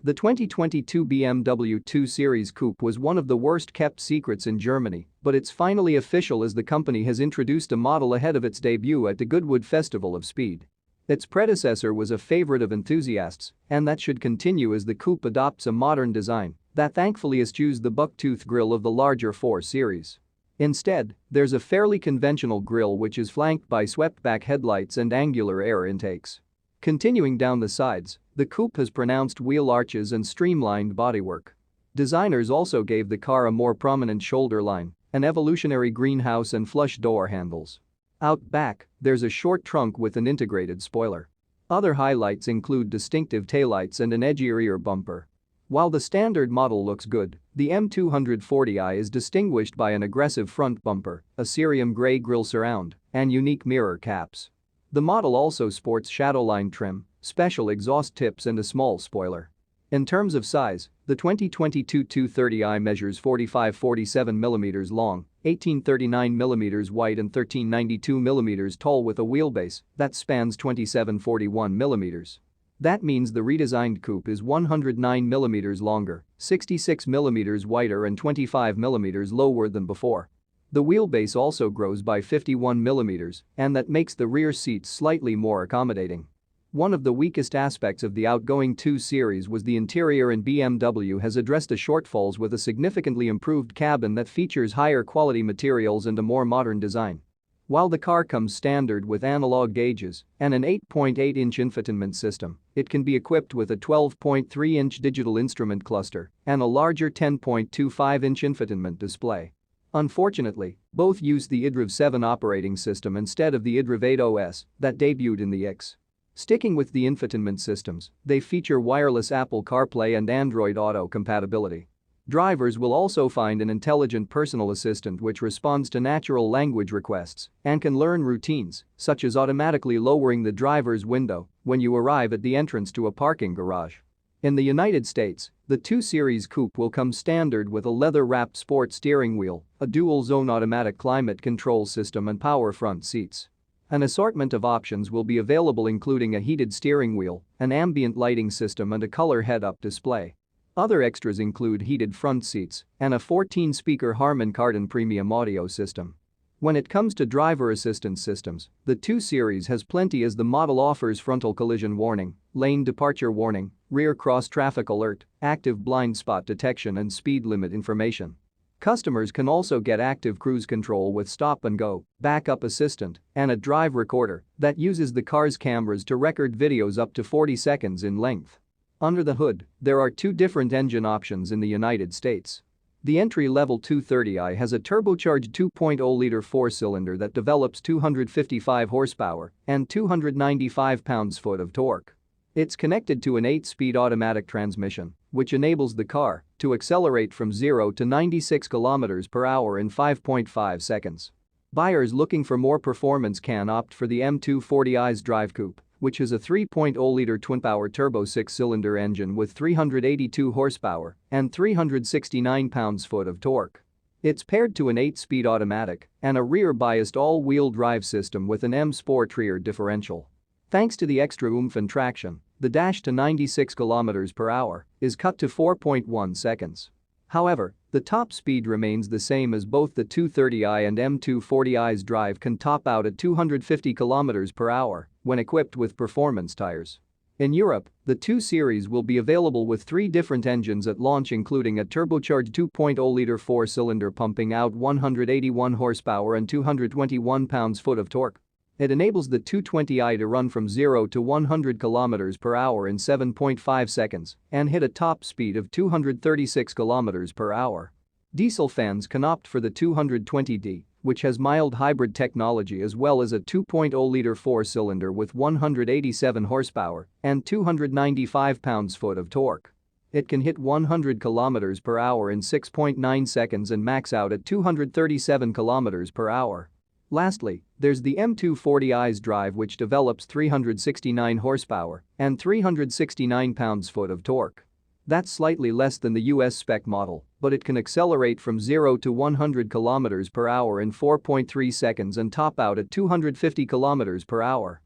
The 2022 BMW 2 Series Coupe was one of the worst-kept secrets in Germany, but it's finally official as the company has introduced a model ahead of its debut at the Goodwood Festival of Speed. Its predecessor was a favorite of enthusiasts, and that should continue as the Coupe adopts a modern design that thankfully eschews the bucktooth grille of the larger 4 Series. Instead, there's a fairly conventional grille which is flanked by swept-back headlights and angular air intakes. Continuing down the sides, the Coupe has pronounced wheel arches and streamlined bodywork. Designers also gave the car a more prominent shoulder line, an evolutionary greenhouse and flush door handles. Out back, there's a short trunk with an integrated spoiler. Other highlights include distinctive taillights and an edgy rear bumper. While the standard model looks good, the M240i is distinguished by an aggressive front bumper, a cerium gray grille surround, and unique mirror caps. The model also sports shadowline trim, special exhaust tips and a small spoiler. In terms of size, the 2022 230i measures 45-47mm long, 1839mm wide and 1392mm tall with a wheelbase that spans 2741mm. That means the redesigned Coupe is 109mm longer, 66mm wider and 25mm lower than before. The wheelbase also grows by 51mm, and that makes the rear seats slightly more accommodating. One of the weakest aspects of the outgoing 2 Series was the interior, and BMW has addressed the shortfalls with a significantly improved cabin that features higher quality materials and a more modern design. While the car comes standard with analog gauges and an 8.8-inch infotainment system, it can be equipped with a 12.3-inch digital instrument cluster and a larger 10.25-inch infotainment display. Unfortunately, both use the iDrive 7 operating system instead of the iDrive 8 OS that debuted in the X. Sticking with the infotainment systems, they feature wireless Apple CarPlay and Android Auto compatibility. Drivers will also find an intelligent personal assistant which responds to natural language requests and can learn routines, such as automatically lowering the driver's window when you arrive at the entrance to a parking garage. In the United States, the 2 Series Coupe will come standard with a leather-wrapped sport steering wheel, a dual-zone automatic climate control system and power front seats. An assortment of options will be available including a heated steering wheel, an ambient lighting system and a color head-up display. Other extras include heated front seats and a 14-speaker Harman Kardon premium audio system. When it comes to driver assistance systems, the 2 Series has plenty as the model offers frontal collision warning, lane departure warning, rear cross-traffic alert, active blind spot detection and speed limit information. Customers can also get active cruise control with stop and go, backup assistant, and a drive recorder that uses the car's cameras to record videos up to 40 seconds in length. Under the hood, there are 2 different engine options in the United States. The entry-level 230i has a turbocharged 2.0-liter 4-cylinder that develops 255 horsepower and 295 pounds-foot of torque. It's connected to an 8-speed automatic transmission, which enables the car to accelerate from 0 to 96 km per hour in 5.5 seconds. Buyers looking for more performance can opt for the M240i's Drive Coupe, which has a 3.0-liter twin-power turbo 6-cylinder engine with 382 horsepower and 369 pounds-foot of torque. It's paired to an 8-speed automatic and a rear-biased all-wheel drive system with an M-Sport rear differential. Thanks to the extra oomph and traction, the dash to 96 km per hour is cut to 4.1 seconds. However, the top speed remains the same as both the 230i and M240i's drive can top out at 250 km per hour when equipped with performance tires. In Europe, the 2 Series will be available with 3 different engines at launch, including a turbocharged 2.0-liter 4-cylinder pumping out 181 horsepower and 221 pounds-foot of torque. It enables the 220i to run from 0 to 100 km per hour in 7.5 seconds and hit a top speed of 236 km per hour. Diesel fans can opt for the 220d, which has mild hybrid technology as well as a 2.0-liter 4-cylinder with 187 horsepower and 295 pounds-foot of torque. It can hit 100 km per hour in 6.9 seconds and max out at 237 km per hour. Lastly, there's the M240i's drive, which develops 369 horsepower and 369 pounds-foot of torque. That's slightly less than the US spec model, but it can accelerate from 0 to 100 km per hour in 4.3 seconds and top out at 250 km per hour.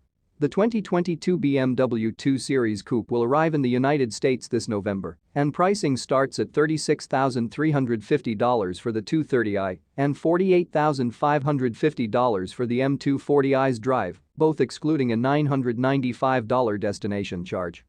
The 2022 BMW 2 Series Coupe will arrive in the United States this November, and pricing starts at $36,350 for the 230i and $48,550 for the M240i's drive, both excluding a $995 destination charge.